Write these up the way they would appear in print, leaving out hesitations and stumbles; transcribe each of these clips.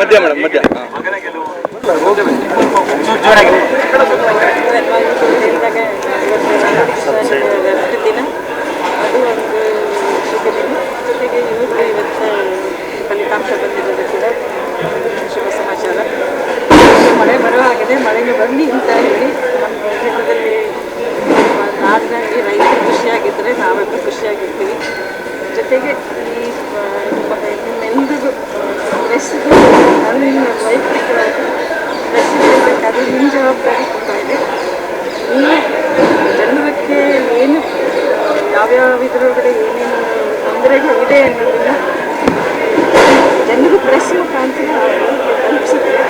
ಮಧ್ಯ ಮೇಡಮ್ ಮಧ್ಯ ದಿನ ಅದು ಒಂದು ಶುಭ ದಿನ. ಜೊತೆಗೆ ಇವತ್ತು ಫಲಿತಾಂಶ ಬಂದಿರೋದು ಕೂಡ ಶುಭ ಸಮಾಚಾರ. ಮಳೆ ಬರೋ ಹಾಗಿದೆ, ಮಳೆಗೆ ಬರಲಿ ಅಂತ ಹೇಳಿ ನಮ್ಮ ಕ್ಷೇತ್ರದಲ್ಲಿ ನಾಡಿನಲ್ಲಿ ರೈತರು ಖುಷಿಯಾಗಿದ್ದರೆ ನಾವೆಲ್ಲರೂ ಖುಷಿಯಾಗಿರ್ತೀವಿ. ಜೊತೆಗೆ ಈ ನಿಮ್ಮೆಂದಿಗೂ ಮೆಸ್ಸಿಗೂ ನನ್ನ ವೈಯಕ್ತಿಕವಾಗಿ ಮೆಸ್ಸಿರಬೇಕಾದ್ರೆ ನಿಮ್ಮ ಜವಾಬ್ದಾರಿ ತುಂಬ ಇದೆ. ನೀವು ಜನರಿಗೆ ಏನು ಯಾವ್ಯಾವ ಇದರೊಳಗಡೆ ಏನೇನು ತೊಂದರೆಗಳಿದೆ ಅನ್ನೋದನ್ನು ಜನರು ಪ್ರೆಸ್ ಮುಖಾಂತರ ತಲುಪಿಸಿದ್ರೆ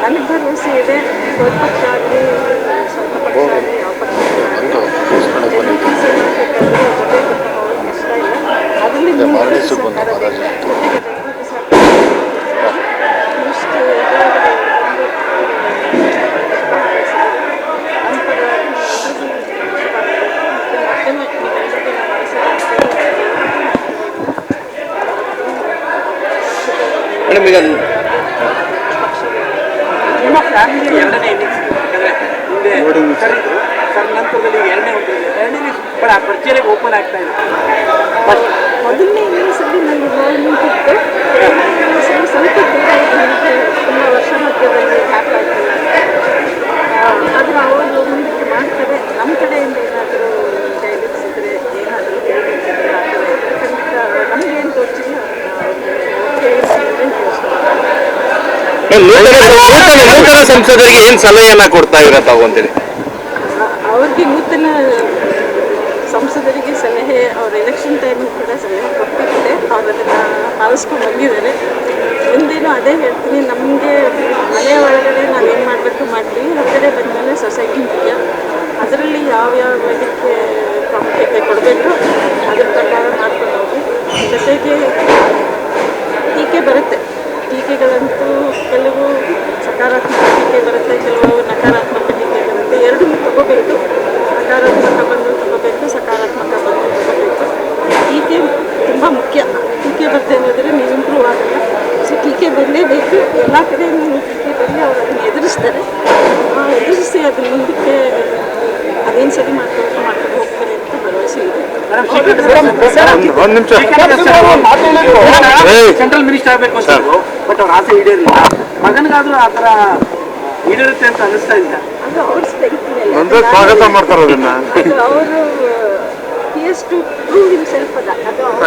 ನನಗೆ ಭರವಸೆ ಇದೆ. ಒಂದು ಪಕ್ಷ ಆಗಲಿ ಸ್ವಲ್ಪ ಪಕ್ಷ ಆಗಲಿ ಯಾವ ಪಕ್ಷ ಜನರಿಗೆ ಸೇವೆ ಮಾಡಬೇಕಾದ್ರೆ ಜೊತೆ ಹೋಗೋಕ್ಕೆ ಇಷ್ಟ ಇಲ್ಲ. ಅದರಲ್ಲಿ ನೀವು ಸರ್ಕಾರ ಜೊತೆಗೆ ಮೇಡಮ್ ಈಗ ಎರಡನೇ ಇನ್ನಿಂಗ್ಸ್ ಸರ್ ನಂತರದಲ್ಲಿ ಎರಡನೇ ಬಟ್ ಆ ಪರ್ಚೇರಿಗೆ ಓಪನ್ ಆಗ್ತಾ ಇದೆ. ಮೊದಲನೇ ಇನ್ನಿಂಗ್ಸಲ್ಲಿ ನನಗೆ ಬಾಲ್ ನಿಂತಿತ್ತು. ಸ್ವಲ್ಪ ದೂರ ಇದೆ, ತುಂಬ ವರ್ಷ ಮಧ್ಯದಲ್ಲಿ ಹಾಕಾಗ್ತಿಲ್ಲ. ಆದರೆ ಅವರು ಮುಂದಕ್ಕೆ ಮಾಡ್ತಾರೆ. ನಮ್ಮ ಕಡೆಯಿಂದ ಏನಾದರೂ ಗೈಡೆನ್ಸ್ ಇದ್ದರೆ ಏನಾದರೂ ಹೇಳಿದ್ರೆ ಖಂಡಿತ ನಮಗೇನು ತೋಚಿಲ್ಲ ನೂತನ ಸಂಸದರಿಗೆ ಏನ್ ಸಲಹೆಯನ್ನ ಕೊಡ್ತಾ ಇರ ತಾವು ಅಂತೇಳಿ ಅವ್ರಿಗೆ ನೂತನ ಸಂಸದರಿಗೆ ಸಲಹೆ ಅವ್ರ ಎಲೆಕ್ಷನ್ ಟೈಮ್ ಕೂಡ ಸಲಹೆ ಕೊಟ್ಟಿದ್ದೆ. ಅವ್ರು ಅದನ್ನು ಪಾಲಿಸ್ಕೊಂಡು ಬಂದಿದ್ದಾರೆ. ಮುಂದೇನು ಅದೇ ಹೇಳ್ತೀನಿ, ನಮಗೆ ಮನೆ ಒಳಗಡೆ ನಾವೇನು ಮಾಡಬೇಕು ಮಾಡ್ತೀವಿ. ಹೊರಗಡೆ ಬಂದಮೇಲೆ ಸೊಸೈಟಿ ಮುಖ್ಯ. ಅದರಲ್ಲಿ ಯಾವ್ಯಾವ ಇದಕ್ಕೆ ಪ್ರಾಮುಖ್ಯತೆ ಕೊಡಬೇಕು ಅದ್ರ ಪ್ರಕಾರ ಮಾಡ್ಕೊಂಡು ಹೋಗಿ. ಜೊತೆಗೆ ಟೀಕೆ ಬರುತ್ತೆ. ಟೀಕೆಗಳಂತೂ ಕೆಲವು ಸಕಾರಾತ್ಮಕ ಟೀಕೆ ಬರುತ್ತೆ, ಕೆಲವು ನಕಾರಾತ್ಮಕ ಟೀಕೆ ಬರುತ್ತೆ. ಎರಡನ್ನೂ ತಗೋಬೇಕು. ನಕಾರಾತ್ಮಕ ಬಂದು ತಗೋಬೇಕು, ಸಕಾರಾತ್ಮಕ ಬಂದು ತಗೋಬೇಕು. ಟೀಕೆ ತುಂಬ ಮುಖ್ಯ. ಟೀಕೆ ಬರದೆ ಅನ್ನೋದ್ರೆ ನೀವು ಇಂಪ್ರೂವ್ ಆಗಲ್ಲ. ಸೊ ಟೀಕೆ ಬರಲೇಬೇಕು. ಎಲ್ಲ ಕಡೆಯಿಂದ ಟೀಕೆ ಬರಲಿ. ಅವ್ರು ಅದನ್ನು ಎದುರಿಸ್ತಾರೆ. ಎದುರಿಸಿ ಅದನ್ನ ಮುಂದಕ್ಕೆ ಅದೇನು ಸರಿ ಮಾಡ್ಕೊಂಡು ಹೋಗ್ತಾರೆ ಅಂತ ಭರವಸೆ ಇದೆ. ಸೆಂಟ್ರಲ್ ಮಿನಿಸ್ಟರ್ ಆಗಬೇಕು ಅಂತ, ಬಟ್ ಅವ್ರ ಆಸೆ ಈಡೇರಿಲ್ಲ. ಮಗನಿಗಾದ್ರೂ ಆ ಥರ ಈಡೇರುತ್ತೆ ಅಂತ ಅನಿಸ್ತಾ ಇಲ್ಲ. ಅದು ಅವ್ರ ಸ್ವಾಗತ ಮಾಡ್ತಾರೆ ಅದನ್ನ. ಅದು ಅವರು ಟು ಪ್ರೂವ್ ಹಿಮ್ಸೆಲ್ಫ್ ಅದ. ಅದು ಅವರ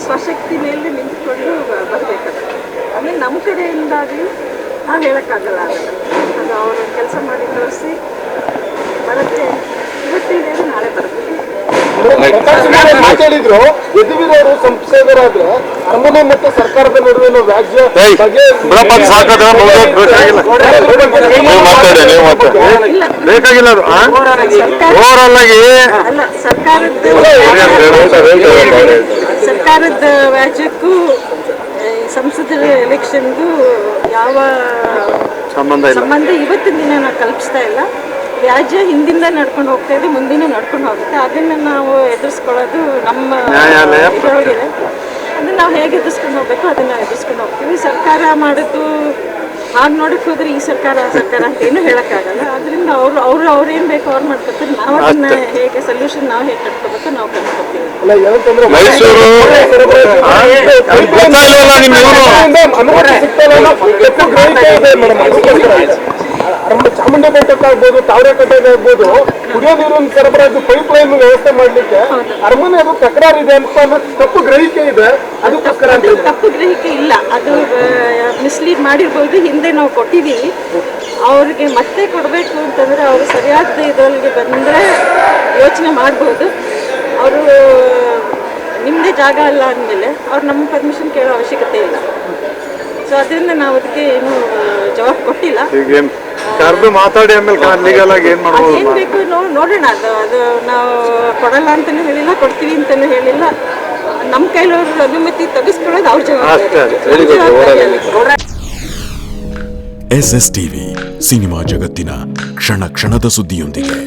ಸ್ವಶಕ್ತಿ ಮೇಲೆ ನಿಂತ್ಕೊಂಡು ಬರಬೇಕದು. ಆಮೇಲೆ ನಮ್ಮ ಕಡೆಯಿಂದಾಗಲಿ ನಾವು ಹೇಳೋಕ್ಕಾಗಲ್ಲ. ಅದು ಅವರು ಕೆಲಸ ಮಾಡಿ ತೋರಿಸಿ ಬರುತ್ತೆ. ಇವತ್ತಿನ ನಾಳೆ ಬರುತ್ತೆ. ಮಾತಾಡಿದ್ರು ಯದುವೀರವರು ಸಂಸದರಾದ್ರೆ ಅರಮನೆ ಮತ್ತೆ ಸರ್ಕಾರದ ನಡುವೆ ವ್ಯಾಜ್ಯ ಬೇಕಾಗಿಲ್ಲ. ಸರ್ಕಾರದ ವ್ಯಾಜ್ಯಕ್ಕೂ ಸಂಸದರ ಎಲೆಕ್ಷನ್ಗೂ ಯಾವ ಸಂಬಂಧ ಇವತ್ತಿನ ದಿನ ನಾವು ಕಲ್ಪಿಸ್ತಾ ಇಲ್ಲ. ವ್ಯಾಜ್ಯ ಹಿಂದಿಂದ ನಡ್ಕೊಂಡು ಹೋಗ್ತಾ ಇದೆ, ಮುಂದಿನ ನಡ್ಕೊಂಡು ಹೋಗುತ್ತೆ. ಅದನ್ನು ನಾವು ಎದುರಿಸ್ಕೊಳ್ಳೋದು ನಮ್ಮ ಇದರೊಳಗಿದೆ. ಅದನ್ನು ನಾವು ಹೇಗೆ ಎದುರಿಸ್ಕೊಂಡು ಹೋಗ್ಬೇಕು ಅದನ್ನು ನಾವು ಎದುರಿಸ್ಕೊಂಡು ಹೋಗ್ತೀವಿ. ಸರ್ಕಾರ ಮಾಡೋದು ಹಾಗೆ ನೋಡಕ್ಕೆ ಹೋದ್ರೆ ಈ ಸರ್ಕಾರ ಆ ಸರ್ಕಾರ ಅಂತ ಏನೂ ಹೇಳೋಕ್ಕಾಗಲ್ಲ. ಅದರಿಂದ ಅವ್ರೇನು ಬೇಕು ಅವ್ರು ಮಾಡ್ಕೊತಾರೆ. ನಾವು ಅದನ್ನ ಹೇಗೆ ಸೊಲ್ಯೂಷನ್ ನಾವು ಹೇಗೆ ಕಟ್ಕೋಬೇಕು ನಾವು ಕಟ್ಕೊತೀವಿ. ಚಾಮುಂಡಿ ಬೆಟ್ಟಕ್ಕಾಗ್ಬೋದು, ತಾವರೆಕಟ್ಟೆಗಾಗ್ಬೋದು, ಕುಡಿಯೋ ನೀರಿನ ಸರಬರಾಜು ಪೈಪ್ ಲೈನ್ ವ್ಯವಸ್ಥೆ ಮಾಡ್ಲಿಕ್ಕೆ ಅರಮನೆ ಅದು ತಕರಾರಿದೆ ಅಂತ ತಪ್ಪು ಗ್ರಹಿಕೆ ಇದೆ. ಅದಕ್ಕೋಸ್ಕರ ತಪ್ಪು ಗ್ರಹಿಕೆ ಇಲ್ಲ, ಅದು ಮಿಸ್ಲೀಡ್ ಮಾಡಿರ್ಬೋದು. ಹಿಂದೆ ನಾವು ಕೊಟ್ಟಿದ್ದೀವಿ. ಅವ್ರಿಗೆ ಮತ್ತೆ ಕೊಡಬೇಕು ಅಂತಂದರೆ ಅವರು ಸರಿಯಾದ ಇದರೊಳಗೆ ಬಂದರೆ ಯೋಚನೆ ಮಾಡ್ಬೋದು. ಅವರು ನಿಮ್ಮದೇ ಜಾಗ ಅಲ್ಲ ಅಂದಮೇಲೆ ಅವ್ರು ನಮ್ಮ ಪರ್ಮಿಷನ್ ಕೇಳೋ ಅವಶ್ಯಕತೆ ಇಲ್ಲ. ಸೊ ಅದರಿಂದ ನಾವು ಅದಕ್ಕೆ ಏನು ಜವಾಬ್ ಕೊಟ್ಟಿಲ್ಲ. ಮಾತಾಡಿ ಆಮೇಲೆ ಏನ್ ಬೇಕು ನೋಡೋಣ. ಅದು ನಾವು ಕೊಡಲ್ಲ ಅಂತಲೂ ಹೇಳಿಲ್ಲ, ಕೊಡ್ತೀವಿ ಅಂತಲೂ ಹೇಳಿಲ್ಲ. ನಮ್ಮ ಕೈಲವ್ರ ಅನುಮತಿ ತೆಗೆಸ್ಕೊಳ್ಳೋದು ಅವ್ರ ಜವಾಬ್ದಾರಿ. SS TV ಸಿನಿಮಾ ಜಗತ್ತಿನ ಕ್ಷಣ ಕ್ಷಣದ ಸುದ್ದಿಯೊಂದಿಗೆ.